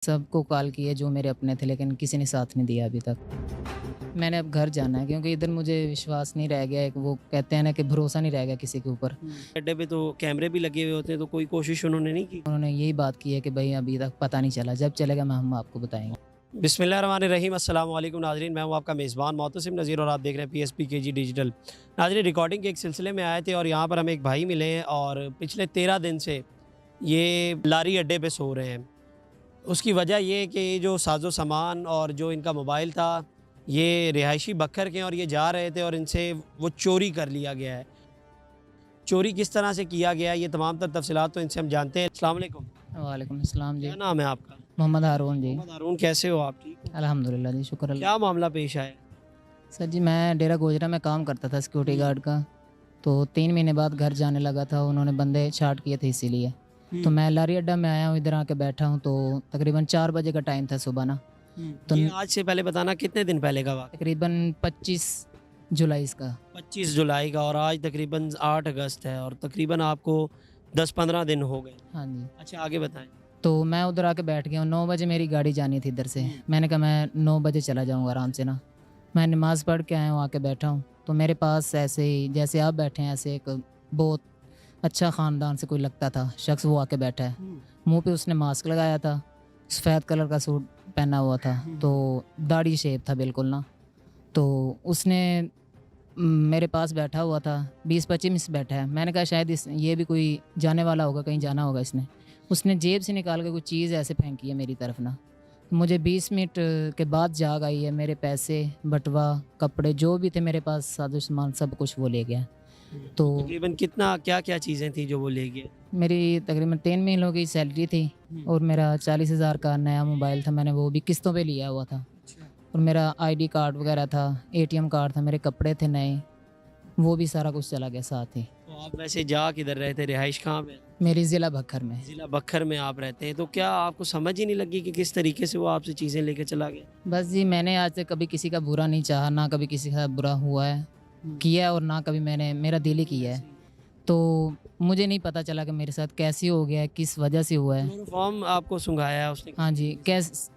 सबको कॉल किए जो मेरे अपने थे, लेकिन किसी ने साथ नहीं दिया अभी तक। मैंने अब घर जाना है क्योंकि इधर मुझे विश्वास नहीं रह गया, एक वो कहते हैं ना कि भरोसा नहीं रह गया किसी के ऊपर। अड्डे पे तो कैमरे भी लगे हुए होते हैं, तो कोई कोशिश उन्होंने नहीं की? उन्होंने यही बात की है कि भाई अभी तक पता नहीं चला, जब चलेगा मैं हम आपको बताएंगे। बिस्मिल्लाहिर्रहमानिर्रहीम, अस्सलाम वालेकुम नाज़रीन, मैं हूं आपका मेज़बान मोहतसिम नज़ीर और आप देख रहे हैं PSPKG डिजिटल। नाज़रीन, रिकॉर्डिंग के एक सिलसिले में आए थे और यहाँ पर हमें एक भाई मिले हैं और पिछले 13 दिन से ये लारी अड्डे पे सो रहे हैं। उसकी वजह ये है कि ये जो साजो सामान और जो इनका मोबाइल था, ये रिहायशी बखर के हैं और ये जा रहे थे और इनसे वो चोरी कर लिया गया है। चोरी किस तरह से किया गया है, ये तमाम तर तफसीलात तो इनसे हम जानते हैं। अस्सलाम वालेकुम। वालेकुम अस्सलाम जी। क्या नाम है आपका? मोहम्मद हारून जी। मोहम्मद हारून, कैसे हो आप? ठीक? अल्हम्दुलिल्लाह जी, शुक्र अल्लाह। क्या मामला पेश आया? सर जी, मैं डेरा गोजरा में काम करता था सिक्योरिटी गार्ड का। तो 3 महीने बाद घर जाने लगा था, उन्होंने बंदे छाट किए थे इसीलिए। तो मैं लारी अड्डा में आया हूँ, इधर आके बैठा हूँ, तो तकरीबन 4 बजे का टाइम था सुबह ना। तो ये आज से पहले बताना कितने दिन पहले का वाक़या? तकरीबन 25 जुलाई का। 25 जुलाई का, और आज तकरीबन 8 अगस्त है और तकरीबन आपको 10-15 दिन हो गए। हाँ जी। अच्छा, आगे बताएं। तो मैं उधर आके बैठ गया हूँ, 9 बजे मेरी गाड़ी जानी थी इधर से। मैंने कहा मैं 9 बजे चला जाऊँगा आराम से ना। मैं नमाज़ पढ़ के आया हूँ, आके बैठा हूँ, तो मेरे पास ऐसे ही जैसे आप बैठे हैं ऐसे एक बहुत अच्छा ख़ानदान से कोई लगता था शख्स, वो आके बैठा है। मुंह पे उसने मास्क लगाया था, सफ़ेद कलर का सूट पहना हुआ था, तो दाढ़ी शेप था बिल्कुल ना। तो उसने मेरे पास बैठा हुआ था, 20-25 मिनट बैठा है। मैंने कहा शायद ये भी कोई जाने वाला होगा, कहीं जाना होगा इसने। उसने जेब से निकाल के कुछ चीज़ ऐसे फेंकी है मेरी तरफ ना। मुझे 20 मिनट के बाद जाग आई है, मेरे पैसे, बटवा, कपड़े जो भी थे मेरे पास, साजो सामान सब कुछ वो ले गया। तो तकरीबन कितना, क्या-क्या चीज़ें थी जो वो ले गए? मेरी तकरीबन 3 महीनों की सैलरी थी और मेरा 40,000 का नया मोबाइल था, मैंने वो भी किस्तों पे लिया हुआ था। और मेरा आईडी कार्ड वगैरह था, एटीएम कार्ड था, मेरे कपड़े थे नए, वो भी सारा कुछ चला गया साथ ही। तो आप वैसे जा किधर रहे थे? रिहाइश कहाँ पे? मेरी ज़िला बखर में। ज़िला बखर में आप रहते हैं, तो क्या आपको समझ ही नहीं लगी कि किस तरीके से वो आपसे चीज़ें लेके चला गया? बस जी, मैंने आज तक कभी किसी का बुरा नहीं चाहा, ना कभी किसी का बुरा हुआ है, किया है, और ना कभी मैंने, मेरा दिल ही किया है। तो मुझे नहीं पता चला कि मेरे साथ कैसे हो गया है, किस वजह से हुआ है। क्लोरोफॉर्म आपको सुंघाया है उसने? हाँ जी,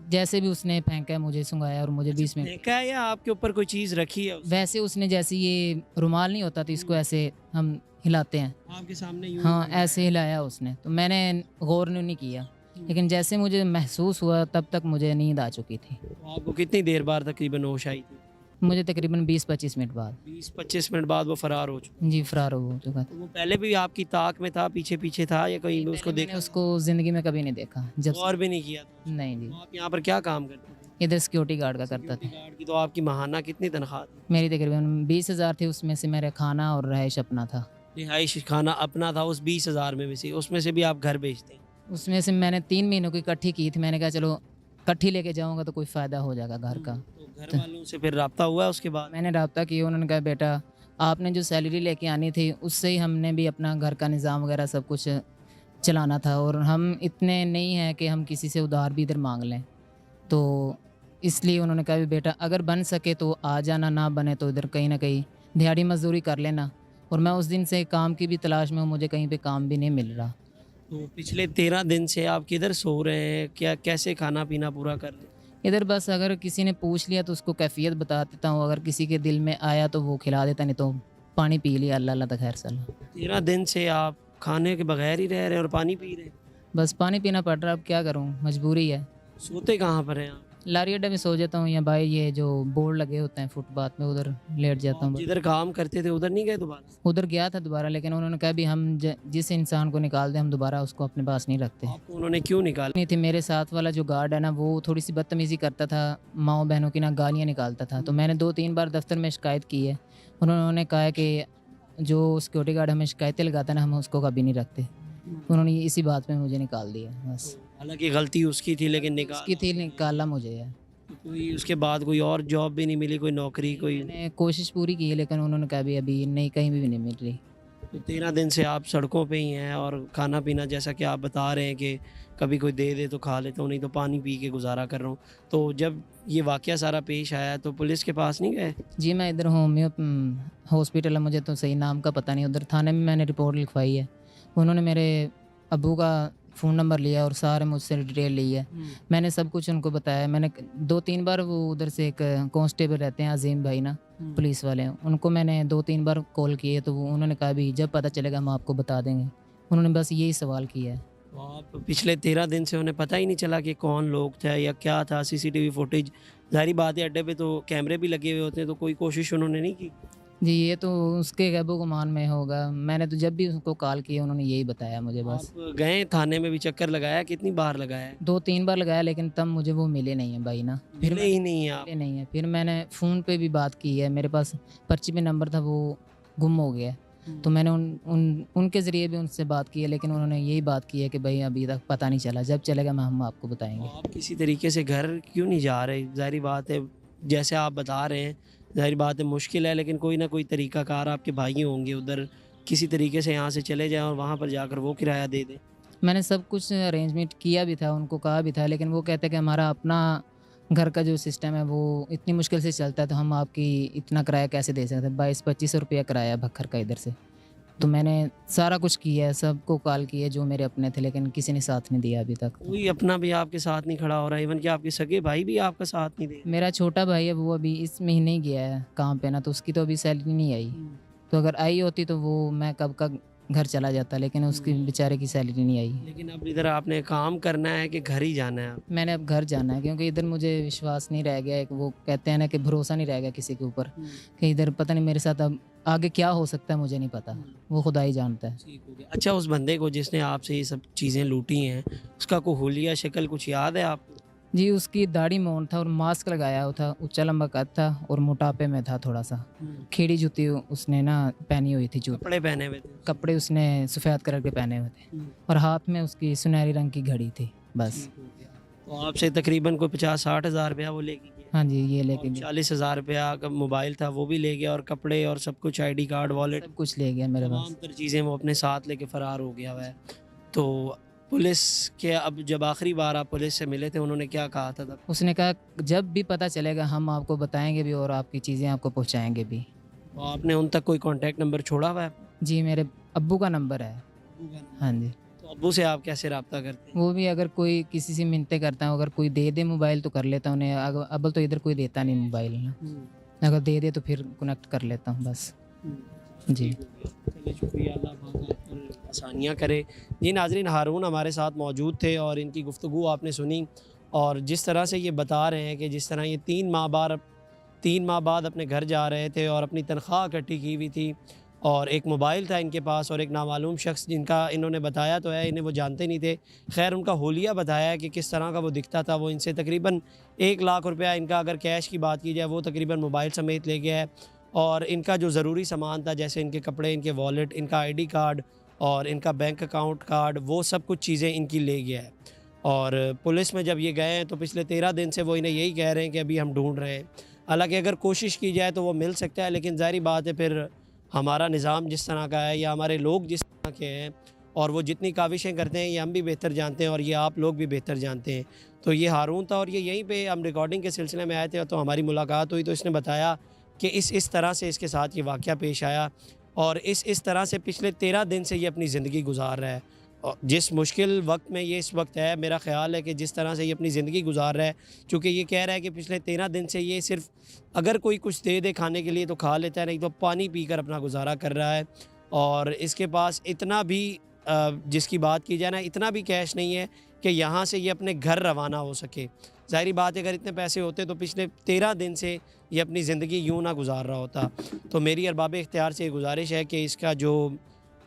जैसे भी उसने फेंका है मुझे सूँघाया और मुझे 20 मिनट। फेंका है या आपके ऊपर कोई चीज़ रखी है उसने? वैसे उसने जैसे ये रुमाल नहीं होता तो इसको ऐसे हम हिलाते हैं, आपके सामने यूँ? हाँ ऐसे हिलाया उसने, तो मैंने गौर नहीं किया, लेकिन जैसे मुझे महसूस हुआ तब तक मुझे नींद आ चुकी थी। तो आपको कितनी देर बाद तकरीबन होश आई थी? मुझे तकरीबन 20-25 मिनट बाद। 20-25 मिनट बाद वो फरार हो चुका? जी, फरार हो चुका था। तो वो पहले भी आपकी ताक में था, पीछे-पीछे था, या कहीं भी उसको मैंने देखा? उसको ज़िंदगी में कभी नहीं देखा जब और भी नहीं किया था? नहीं जी, तो आप यहाँ पर क्या काम करते थे? इधर सिक्योरिटी गार्ड का करता सिक्योरिटी था। गार्ड की तो आपकी माहाना कितनी तनख्वाह थी? मेरी तकरीबन 20,000 थी, उसमें से मेरा खाना और रहाइश अपना था। रिहाइश खाना अपना था उस 20,000 में से, उसमें से भी आप घर बेचते हैं? उसमें से मैंने 3 महीनों की इकट्ठी की थी, मैंने कहा चलो इकट्ठी लेके जाऊँगा तो कोई फ़ायदा हो जाएगा घर का। तो घर वालों से फिर राब्ता हुआ उसके बाद? मैंने रब्ता किया, उन्होंने कहा बेटा आपने जो सैलरी लेके आनी थी उससे ही हमने भी अपना घर का निज़ाम वगैरह सब कुछ चलाना था, और हम इतने नहीं हैं कि हम किसी से उधार भी इधर मांग लें। तो इसलिए उन्होंने कहा भी बेटा अगर बन सके तो आ जाना, ना बने तो इधर कहीं ना कहीं दिहाड़ी मजदूरी कर लेना। और मैं उस दिन से काम की भी तलाश में हूँ, मुझे कहीं पे काम भी नहीं मिल रहा। तो पिछले 13 दिन से आप किधर सो रहे हैं? क्या, कैसे खाना पीना पूरा कर रहे हैं? इधर बस अगर किसी ने पूछ लिया तो उसको कैफियत बता देता हूँ, अगर किसी के दिल में आया तो वो खिला देता, नहीं तो पानी पी लिया, अल्लाह अल्लाह तक खैर सला। 13 दिन से आप खाने के बगैर ही रह रहे हैं और पानी पी रहे हैं? बस पानी पीना पड़ रहा है, अब क्या करूँ, मजबूरी है। सोते कहाँ पर हैं आप? लारी अड्डा में सो जाता हूँ, या भाई ये जो बोर्ड लगे होते हैं फुटपाथ में, उधर लेट जाता आप हूँ। जिधर काम करते थे उधर नहीं गए दोबारा? उधर गया था दोबारा, लेकिन उन्होंने कहा भी हम जिस इंसान को निकाल दें हम दोबारा उसको अपने पास नहीं रखते। आपको उन्होंने क्यों निकाला? नहीं थी, मेरे साथ वाला जो गार्ड है ना वो थोड़ी सी बदतमीज़ी करता था, माओ बहनों की ना गालियाँ निकालता था। तो मैंने 2-3 बार दफ्तर में शिकायत की है, उन्होंने कहा है कि जो सिक्योरिटी गार्ड हमें शिकायतें लगाता है ना हम उसको कभी नहीं रखते। उन्होंने इसी बात में मुझे निकाल दिया बस। हालांकि गलती उसकी थी लेकिन उसकी थी, निकाला मुझे है। कोई उसके बाद कोई और जॉब भी नहीं मिली, कोई नौकरी कोई? मैंने कोशिश पूरी की है लेकिन उन्होंने कहा भी अभी नहीं, कहीं भी नहीं मिल रही। तो 13 दिन से आप सड़कों पे ही हैं और खाना पीना जैसा कि आप बता रहे हैं कि कभी कोई दे दे तो खा लेता हूँ, नहीं तो पानी पी के गुजारा कर रहा हूँ। तो जब ये वाक़या सारा पेश आया तो पुलिस के पास नहीं गए? जी मैं इधर होम्यो हॉस्पिटल है, मुझे तो सही नाम का पता नहीं, उधर थाने में मैंने रिपोर्ट लिखवाई है। उन्होंने मेरे अब्बू का फ़ोन नंबर लिया और सारे मुझसे डिटेल ली है। मैंने सब कुछ उनको बताया। मैंने 2-3 बार वो उधर से एक कांस्टेबल रहते हैं अज़ीम भाई ना, पुलिस वाले, उनको मैंने 2-3 बार कॉल किए तो वो उन्होंने कहा भी जब पता चलेगा हम आपको बता देंगे। उन्होंने बस यही सवाल किया है। तो आप पिछले 13 दिन से उन्हें पता ही नहीं चला कि कौन लोग थे या क्या था, सीसीटीवी फुटेज, ज़ाहिर बात है अड्डे पे तो कैमरे भी लगे हुए होते हैं, तो कोई कोशिश उन्होंने नहीं की? जी, ये तो उसके ग़ैब-ओ-गुमान में होगा। मैंने तो जब भी उसको कॉल की उन्होंने यही बताया मुझे बस। आप गए थाने में भी चक्कर लगाया, कितनी बार लगाया है? 2-3 बार लगाया लेकिन तब मुझे वो मिले नहीं हैं भाई ना। फिर मिले ही नहीं आप? मिले नहीं हैं। फिर मैंने फ़ोन पे भी बात की है, मेरे पास पर्ची में नंबर था वो गुम हो गया है। तो मैंने उनके ज़रिए भी उनसे बात की है लेकिन उन्होंने यही बात की है कि भई अभी तक पता नहीं चला, जब चलेगा हम आपको तो बताएँगे। आप किसी तरीके से घर क्यों नहीं जा रहे? ज़ाहिर बात है, जैसे आप बता रहे हैं, ज़ाहिर बात है मुश्किल है, लेकिन कोई ना कोई तरीक़ाकार आपके भाई होंगे उधर, किसी तरीके से यहाँ से चले जाएँ और वहाँ पर जाकर वो किराया दे दें। मैंने सब कुछ अरेंजमेंट किया भी था, उनको कहा भी था लेकिन वो कहते हैं कि हमारा अपना घर का जो सिस्टम है वो इतनी मुश्किल से चलता है तो हम आपकी इतना किराया कैसे दे सकते हैं। 22-25 रुपया किराया भक्खर का इधर से। तो मैंने सारा कुछ किया है, सबको कॉल की है जो मेरे अपने थे लेकिन किसी ने साथ नहीं दिया अभी तक। कोई अपना भी आपके साथ नहीं खड़ा हो रहा है, इवन कि आपके सगे भाई भी आपका साथ नहीं दे रहे। मेरा छोटा भाई है वो अभी इस महीने ही गया है काम पे ना, तो उसकी तो अभी सैलरी नहीं आई। तो अगर आई होती तो वो मैं कब का घर चला जाता लेकिन उसकी बेचारे की सैलरी नहीं आई। लेकिन अब इधर आपने काम करना है कि घर ही जाना है आप? मैंने अब घर जाना है क्योंकि इधर मुझे विश्वास नहीं रह गया। एक वो कहते हैं ना कि भरोसा नहीं रह गया किसी के ऊपर कि इधर पता नहीं मेरे साथ अब आगे क्या हो सकता है, मुझे नहीं पता, वो खुदा ही जानता है। ठीक हो गया। अच्छा, उस बंदे को जिसने आपसे ये सब चीज़ें लूटी हैं, उसका कोई हुलिया शक्ल कुछ याद है आपको? जी, उसकी दाढ़ी मूंछ था और मास्क लगाया हुआ था, ऊंचा लंबा कद था और मोटापे में था थोड़ा सा। खेड़ी जूती उसने ना पहनी हुई थी, जूते कपड़े पहने हुए थे? कपड़े उसने सफ़ेद कलर के पहने हुए थे और हाथ में उसकी सुनहरी रंग की घड़ी थी बस। ठीक हो गया। तो आपसे तकरीबन कोई 50-60 हज़ार रुपया वो लेके गया? हाँ जी, ये लेके और गया। 40,000 रुपया का मोबाइल था वो भी ले गया, और कपड़े और सब कुछ, आईडी कार्ड, वॉलेट, सब कुछ ले गया मेरे तमाम पास। तर चीज़ें वो अपने साथ लेके फ़रार हो गया हुआ है। तो पुलिस के, अब जब आखिरी बार आप पुलिस से मिले थे, उन्होंने क्या कहा था तब? उसने कहा जब भी पता चलेगा हम आपको बताएंगे भी और आपकी चीज़ें आपको पहुंचाएंगे भी। तो आपने उन तक कोई कॉन्टैक्ट नंबर छोड़ा हुआ है? जी, मेरे अब्बू का नंबर है। हाँ जी, तो अब्बू से आप कैसे रब्ता करते हैं? वो भी अगर कोई किसी से मिन्नतें करता है, अगर कोई दे दे मोबाइल तो कर लेता हूँ उन्हें। अब्बल तो इधर कोई देता नहीं मोबाइल ना, अगर दे दे तो फिर कनेक्ट कर लेता हूँ बस। जी। ठीक हो गया। चलिए शुक्रिया, अल्लाह पाक आप पर आसानियाँ करे। जी नाज़रीन, हारून हमारे साथ मौजूद थे और इनकी गुफ्तगू आपने सुनी, और जिस तरह से ये बता रहे हैं कि जिस तरह ये 3 माह बाद अपने घर जा रहे थे और अपनी तनख्वाह इकट्ठी की हुई थी, और एक मोबाइल था इनके पास, और एक नामालूम शख्स जिनका इन्होंने बताया तो है, इन्हें वो जानते नहीं थे, खैर उनका होलिया बताया कि किस तरह का वो दिखता था। वो इनसे तकरीबन 1 लाख रुपया, इनका अगर कैश की बात की जाए, वो तकरीबन मोबाइल समेत ले गया है, और इनका जो ज़रूरी सामान था जैसे इनके कपड़े, इनके वॉलेट, इनका आईडी कार्ड और इनका बैंक अकाउंट कार्ड, वो सब कुछ चीज़ें इनकी ले गया है। और पुलिस में जब ये गए हैं तो पिछले 13 दिन से वो इन्हें यही कह रहे हैं कि अभी हम ढूंढ रहे हैं। हालांकि अगर कोशिश की जाए तो वो मिल सकता है, लेकिन ज़ाहिर बात है फिर हमारा निज़ाम जिस तरह का है या हमारे लोग जिस तरह के हैं और वो जितनी काविशें करते हैं, ये हम भी बेहतर जानते हैं और ये आप लोग भी बेहतर जानते हैं। तो ये हारून था और ये यहीं पे हम रिकॉर्डिंग के सिलसिले में आए थे, तो हमारी मुलाकात हुई, तो इसने बताया कि इस तरह से इसके साथ ये वाक़या पेश आया और इस तरह से पिछले 13 दिन से ये अपनी ज़िंदगी गुजार रहा है। और जिस मुश्किल वक्त में ये इस वक्त है, मेरा ख़्याल है कि जिस तरह से ये अपनी ज़िंदगी गुजार रहा है, चूँकि ये कह रहा है कि पिछले 13 दिन से ये सिर्फ़ अगर कोई कुछ दे दे खाने के लिए तो खा लेता है, नहीं तो पानी पीकर अपना गुजारा कर रहा है। और इसके पास इतना भी जिसकी बात की जाए ना, इतना भी कैश नहीं है कि यहाँ से ये अपने घर रवाना हो सके। ज़ाहिर बात है अगर इतने पैसे होते तो पिछले 13 दिन से ये अपनी ज़िंदगी यूँ ना गुजार रहा होता। तो मेरी अरबाब इख्तियार से ये गुजारिश है कि इसका जो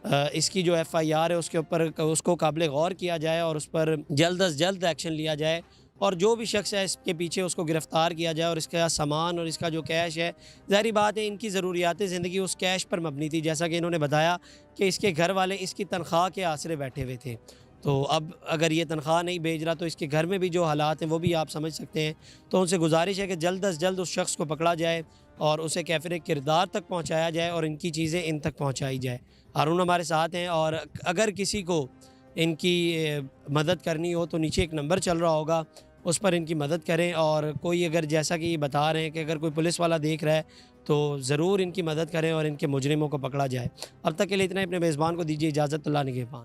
इसकी जो FIR है उसके ऊपर उसको काबिल गौर किया जाए और उस पर जल्द अज़ जल्द एक्शन लिया जाए, और जो भी शख्स है इसके पीछे उसको गिरफ़्तार किया जाए। और इसका सामान और इसका जो कैश है, ज़ाहिर बात है इनकी ज़रूरियात ज़िंदगी उस कैश पर मबनी थी, जैसा कि इन्होंने बताया कि इसके घर वाले इसकी तनख्वाह के आसरे बैठे हुए थे। तो अब अगर ये तनख्वाह नहीं भेज रहा तो इसके घर में भी जो हालात हैं वो भी आप समझ सकते हैं। तो उनसे गुजारिश है कि जल्द अज़ जल्द उस शख्स को पकड़ा जाए और उसे कैफ़िर किरदार तक पहुँचाया जाए और इनकी चीज़ें इन तक पहुँचाई जाए। हारून हमारे साथ हैं, और अगर किसी को इनकी मदद करनी हो तो नीचे एक नंबर चल रहा होगा, उस पर इनकी मदद करें। और कोई अगर, जैसा कि ये बता रहे हैं कि अगर कोई पुलिस वाला देख रहा है तो ज़रूर इनकी मदद करें और इनके मुजरिमों को पकड़ा जाए। अब तक के लिए इतना ही। अपने मेज़बान को दीजिए इजाज़त। अल्लाह निगहबान।